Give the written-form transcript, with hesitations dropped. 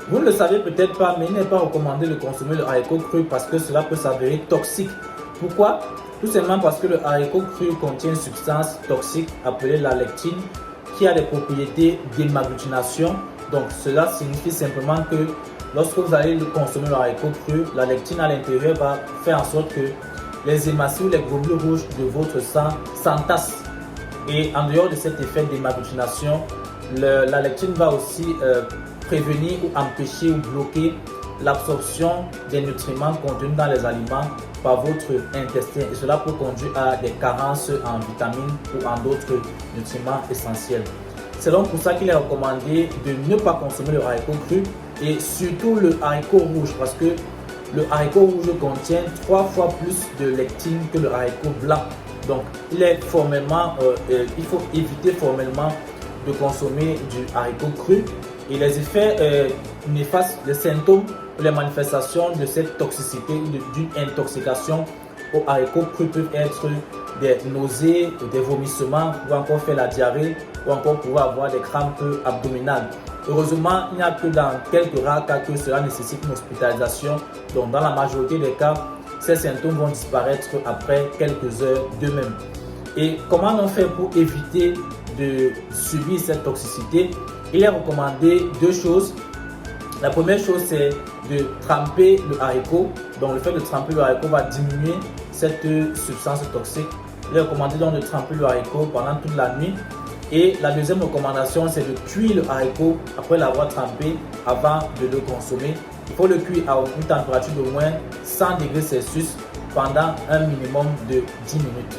Vous ne le savez peut-être pas, mais il n'est pas recommandé de consommer le haricot cru parce que cela peut s'avérer toxique. Pourquoi? Tout simplement parce que le haricot cru contient une substance toxique appelée la lectine qui a des propriétés d'émagglutination. Donc cela signifie simplement que lorsque vous allez consommer le haricot cru, la lectine à l'intérieur va faire en sorte que les hématocytes ou les globules rouges de votre sang s'entassent. Et en dehors de cet effet d'émagglutination, la lectine va aussi prévenir ou empêcher ou bloquer l'absorption des nutriments contenus dans les aliments par votre intestin. Et cela peut conduire à des carences en vitamines ou en d'autres nutriments essentiels. C'est donc pour ça qu'il est recommandé de ne pas consommer le haricot cru et surtout le haricot rouge parce que le haricot rouge contient 3 fois plus de lectine que le haricot blanc. Donc il faut éviter formellement de consommer du haricot cru et les effets néfastes, les symptômes ou les manifestations de cette toxicité ou d'une intoxication au haricot cru peuvent être des nausées, des vomissements, ou encore faire la diarrhée, ou encore pouvoir avoir des crampes abdominales. Heureusement, il n'y a que dans quelques rares cas que cela nécessite une hospitalisation. Donc, dans la majorité des cas, ces symptômes vont disparaître après quelques heures d'eux-mêmes. Et comment on fait pour éviter de subir cette toxicité? Il est recommandé 2 choses. La première chose, c'est de tremper le haricot. Donc, le fait de tremper le haricot va diminuer cette substance toxique. Il est recommandé donc de tremper le haricot pendant toute la nuit. Et la deuxième recommandation, c'est de cuire le haricot après l'avoir trempé avant de le consommer. Il faut le cuire à une température de moins 100 degrés Celsius pendant un minimum de 10 minutes.